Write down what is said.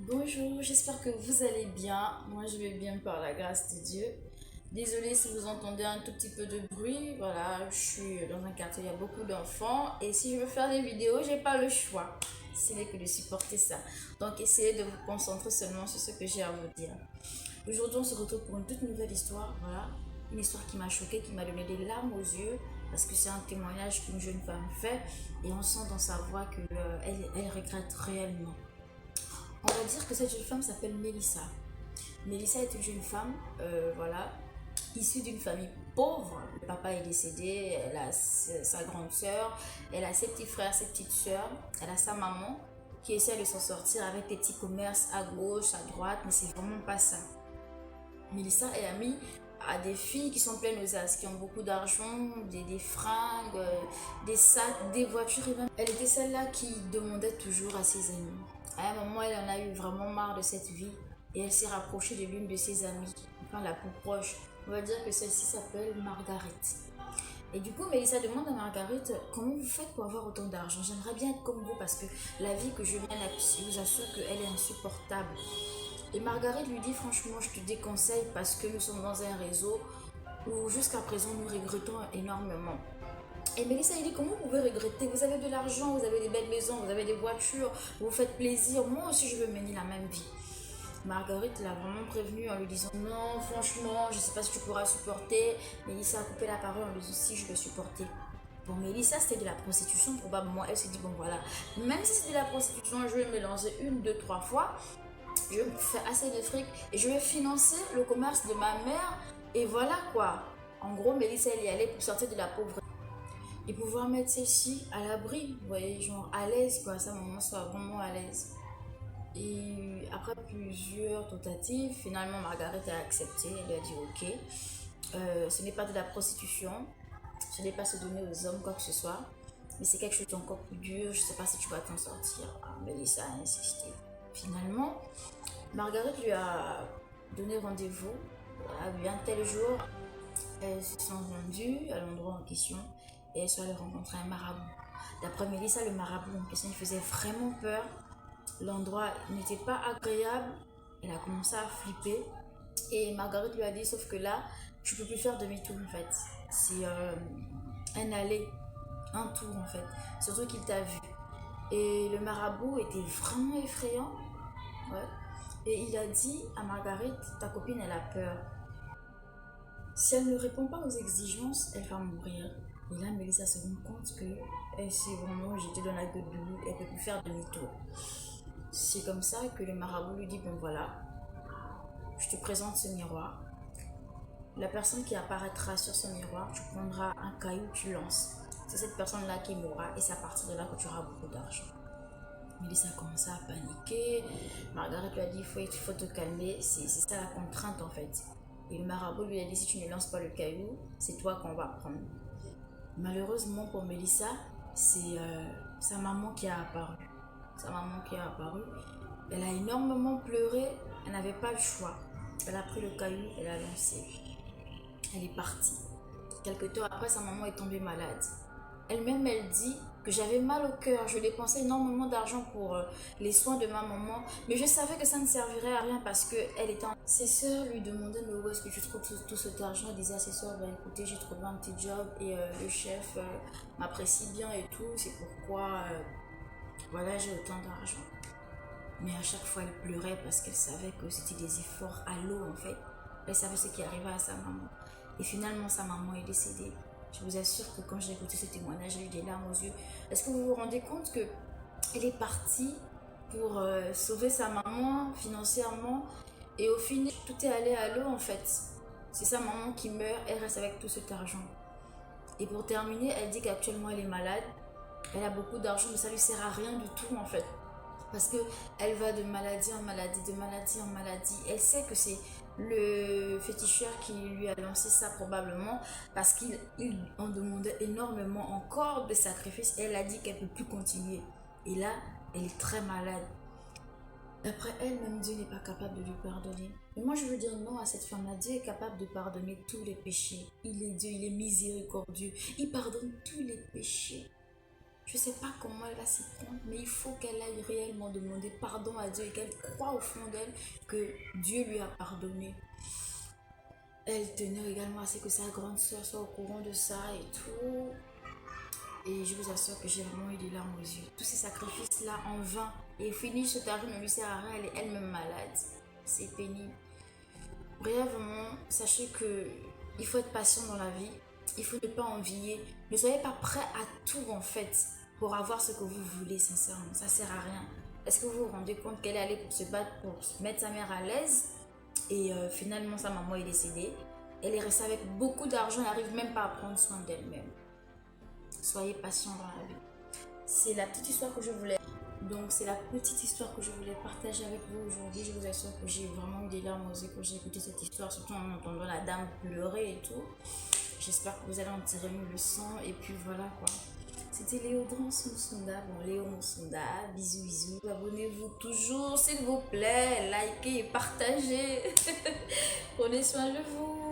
Bonjour, j'espère que vous allez bien. Moi, je vais bien par la grâce de Dieu. Désolée si vous entendez un tout petit peu de bruit. Voilà, je suis dans un quartier, il y a beaucoup d'enfants. Et si je veux faire des vidéos, j'ai pas le choix. Ce n'est que de supporter ça. Donc, essayez de vous concentrer seulement sur ce que j'ai à vous dire. Aujourd'hui, on se retrouve pour une toute nouvelle histoire. Voilà, une histoire qui m'a choquée, qui m'a donné des larmes aux yeux. Parce que c'est un témoignage qu'une jeune femme fait. Et on sent dans sa voix qu'elle regrette réellement. On va dire que cette jeune femme s'appelle Mélissa. Mélissa est une jeune femme, voilà, issue d'une famille pauvre. Le papa est décédé, elle a sa grande sœur, elle a ses petits frères, ses petites sœurs, elle a sa maman qui essaie de s'en sortir avec des petits commerces à gauche, à droite, mais c'est vraiment pas ça. Mélissa est amie à des filles qui sont pleines aux as, qui ont beaucoup d'argent, des fringues, des sacs, des voitures. Et même, elle était celle-là qui demandait toujours à ses amis. À un moment, elle en a eu vraiment marre de cette vie et elle s'est rapprochée de l'une de ses amies, enfin la plus proche. On va dire que celle-ci s'appelle Margaret. Et du coup, Mélissa demande à Margaret comment vous faites pour avoir autant d'argent. J'aimerais bien être comme vous parce que la vie que je mène, je vous assure qu'elle est insupportable. Et Margaret lui dit franchement, je te déconseille parce que nous sommes dans un réseau où jusqu'à présent nous regrettons énormément. Et Mélissa, il dit comment vous pouvez regretter? Vous avez de l'argent, vous avez des belles maisons, vous avez des voitures, vous vous faites plaisir. Moi aussi, je veux mener la même vie. Marguerite l'a vraiment prévenue en lui disant non, franchement, je ne sais pas si tu pourras supporter. Mélissa a coupé la parole en lui disant si je peux supporter. Pour Mélissa, c'était de la prostitution, probablement. Elle s'est dit bon voilà, même si c'était de la prostitution, je vais me lancer une, deux, trois fois. Je vais faire assez de fric et je vais financer le commerce de ma mère. Et voilà quoi. En gros, Mélissa, elle y allait pour sortir de la pauvreté et pouvoir mettre celle-ci à l'abri, vous voyez, genre à l'aise, quoi, sa maman soit vraiment à l'aise. Et après plusieurs tentatives, finalement, Margaret a accepté, elle a dit ok, ce n'est pas de la prostitution, ce n'est pas se donner aux hommes, quoi que ce soit, mais c'est quelque chose d'encore plus dur, je ne sais pas si tu vas t'en sortir. Ah, Mélissa a insisté. Finalement, Margaret lui a donné rendez-vous à bien tel jour. Elles se sont rendues à l'endroit en question et elles sont allées rencontrer un marabout. D'après Mélissa, le marabout en question il faisait vraiment peur. L'endroit n'était pas agréable. Elle a commencé à flipper. Et Margaret lui a dit, sauf que là, tu peux plus faire demi-tour en fait. C'est un aller, un tour en fait. Surtout qu'il t'a vu. Et le marabout était vraiment effrayant. Ouais. Et il a dit à Margaret, ta copine elle a peur. Si elle ne répond pas aux exigences, elle va mourir. Et là, Mélissa se rend compte que elle s'est vraiment jetée dans la gueule de loup, elle ne peut plus faire demi-tour. C'est comme ça que le marabout lui dit, bon voilà, je te présente ce miroir. La personne qui apparaîtra sur ce miroir, tu prendras un caillou, tu lances. C'est cette personne-là qui mourra et c'est à partir de là que tu auras beaucoup d'argent. Mélissa a commencé à paniquer. Margaret lui a dit, il faut te calmer, c'est ça la contrainte en fait. Et le marabout lui a dit, si tu ne lances pas le caillou, c'est toi qu'on va prendre. Malheureusement pour Mélissa, c'est sa maman qui a apparu. Sa maman qui a apparu. Elle a énormément pleuré, elle n'avait pas le choix. Elle a pris le caillou, elle a lancé. Elle est partie. Quelque temps après, sa maman est tombée malade. Elle-même, elle dit que j'avais mal au cœur. Je dépensais énormément d'argent pour les soins de ma maman. Mais je savais que ça ne servirait à rien parce qu'elle était en... Ses sœurs lui demandaient mais où est-ce que je trouve tout cet argent. Elle disait à ses sœurs, bah, écoutez, j'ai trouvé un petit job et le chef m'apprécie bien et tout. C'est pourquoi, voilà, j'ai autant d'argent. Mais à chaque fois, elle pleurait parce qu'elle savait que c'était des efforts à l'eau en fait. Elle savait ce qui arrivait à sa maman. Et finalement, sa maman est décédée. Je vous assure que quand j'ai écouté ce témoignage, j'ai eu des larmes aux yeux. Est-ce que vous vous rendez compte que elle est partie pour sauver sa maman financièrement et au final, tout est allé à l'eau en fait. C'est sa maman qui meurt, elle reste avec tout cet argent. Et pour terminer, elle dit qu'actuellement elle est malade. Elle a beaucoup d'argent, mais ça lui sert à rien du tout en fait. Parce qu'elle va de maladie en maladie, de maladie en maladie. Elle sait que c'est le féticheur qui lui a lancé ça probablement parce qu'il en demandait énormément encore de sacrifices. Elle a dit qu'elle ne peut plus continuer. Et là, elle est très malade. D'après elle, même Dieu n'est pas capable de lui pardonner. Mais moi, je veux dire non à cette femme-là. Dieu est capable de pardonner tous les péchés. Il est Dieu, il est miséricordieux. Il pardonne tous les péchés. Je ne sais pas comment elle va s'y prendre, mais il faut qu'elle aille réellement demander pardon à Dieu et qu'elle croie au fond d'elle que Dieu lui a pardonné. Elle tenait également à ce que sa grande soeur soit au courant de ça et tout. Et je vous assure que j'ai vraiment eu des larmes aux yeux. Tous ces sacrifices-là en vain. Et finir ce tarif ne lui sert à rien, elle est elle-même malade. C'est pénible. Brièvement, sachez que il faut être patient dans la vie. Il faut ne pas envier. Ne soyez pas prêt à tout en fait pour avoir ce que vous voulez sincèrement. Ça sert à rien. Est-ce que vous vous rendez compte qu'elle est allée pour se battre, pour mettre sa mère à l'aise et finalement sa maman est décédée. Elle est restée avec beaucoup d'argent, elle n'arrive même pas à prendre soin d'elle-même. Soyez patient dans la vie. C'est la petite histoire que je voulais. Donc c'est la petite histoire que je voulais partager avec vous aujourd'hui. Je vous assure que j'ai vraiment eu des larmes aux yeux quand j'ai écouté cette histoire, surtout en entendant la dame pleurer et tout. J'espère que vous allez en tirer une leçon et puis voilà quoi. C'était Léodrance Moussunda. Bon, Léo Moussunda, bisous bisous. Abonnez-vous toujours s'il vous plaît, likez et partagez. Prenez soin de vous.